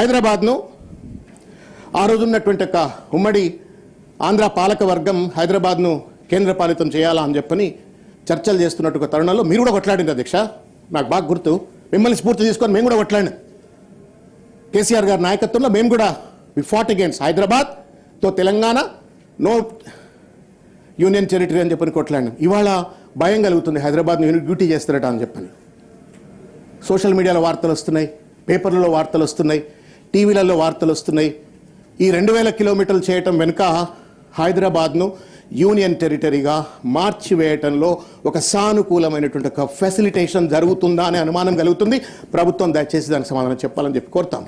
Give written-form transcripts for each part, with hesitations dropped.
హైదరాబాద్ను ఆ రోజున్నటువంటి ఒక ఉమ్మడి ఆంధ్ర పాలక వర్గం హైదరాబాద్ను కేంద్రపాలితం చేయాలా అని చెప్పని చర్చలు చేస్తున్నట్టు తరుణంలో మీరు కూడా కొట్లాడింది అధ్యక్ష. నాకు బాగా గుర్తు. మిమ్మల్ని స్ఫూర్తి తీసుకొని మేము కూడా కొట్లాడినాం. కేసీఆర్ గారి నాయకత్వంలో మేము కూడా వి ఫాట్ అగేన్స్ హైదరాబాద్తో తెలంగాణ నో యూనియన్ టెరిటరీ అని చెప్పని కొట్లాడినాం. ఇవాళ భయం కలుగుతుంది హైదరాబాద్ను డ్యూటీ చేస్తారట అని చెప్పని. సోషల్ మీడియాలో వార్తలు వస్తున్నాయి, పేపర్లలో వార్తలు వస్తున్నాయి, టీవీలలో వార్తలు వస్తున్నాయి. ఈ 2000 కిలోమీటర్లు చేయటం వెనుక హైదరాబాద్ను యూనియన్ టెరిటరీగా మార్చివేయటంలో ఒక సానుకూలమైనటువంటి ఒక ఫెసిలిటేషన్ జరుగుతుందా అనే అనుమానం కలుగుతుంది. ప్రభుత్వం దయచేసి దానికి సమాధానం చెప్పాలని చెప్పి కోరుతాను.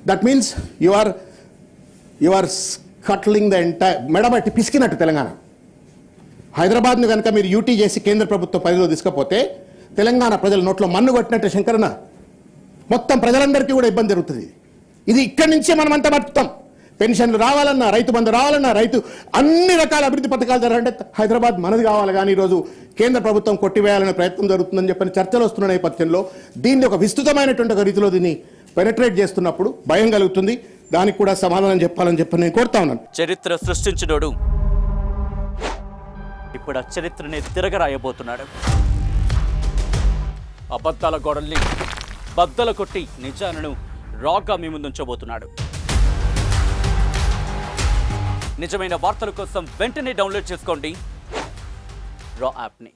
That means you are scuttling the entire మెడబట్టి పిసికినట్టు తెలంగాణ. హైదరాబాద్ను కనుక మీరు యూటీ చేసి కేంద్ర ప్రభుత్వం పరిధిలో తీసుకపోతే తెలంగాణ ప్రజల నోట్లో మన్ను కొట్టినట్టు శంకరన్న మొత్తం ప్రజలందరికీ కూడా ఇబ్బంది జరుగుతుంది. ఇది ఇక్కడి నుంచే మనమంతా బతుకుతాం. పెన్షన్లు రావాలన్నా, రైతు బంధు రావాలన్నా, రైతు అన్ని రకాల అభివృద్ధి పథకాలు జరగాలంటే హైదరాబాద్ మనది కావాలి. కానీ ఈరోజు కేంద్ర ప్రభుత్వం కొట్టివేయాలనే ప్రయత్నం జరుగుతుందని చెప్పని చర్చలు వస్తున్న నేపథ్యంలో దీన్ని ఒక విస్తృతమైనటువంటి ఒక రీతిలో దీన్ని పెనట్రేట్ చేస్తున్నప్పుడు భయం కలుగుతుంది. దానికి కూడా సమాధానం చెప్పాలని చెప్పి నేను కోరుతా ఉన్నాను. చరిత్ర సృష్టించినోడు ఇప్పుడు ఆ చరిత్రని తిరగరాయబోతున్నాడు. అబద్ధాల గోడల్ని బద్దలు కొట్టి నిజాలను రాగా మీ ముందుంచబోతున్నాడు. నిజమైన వార్తల కోసం వెంటనే డౌన్లోడ్ చేసుకోండి రా యాప్ని.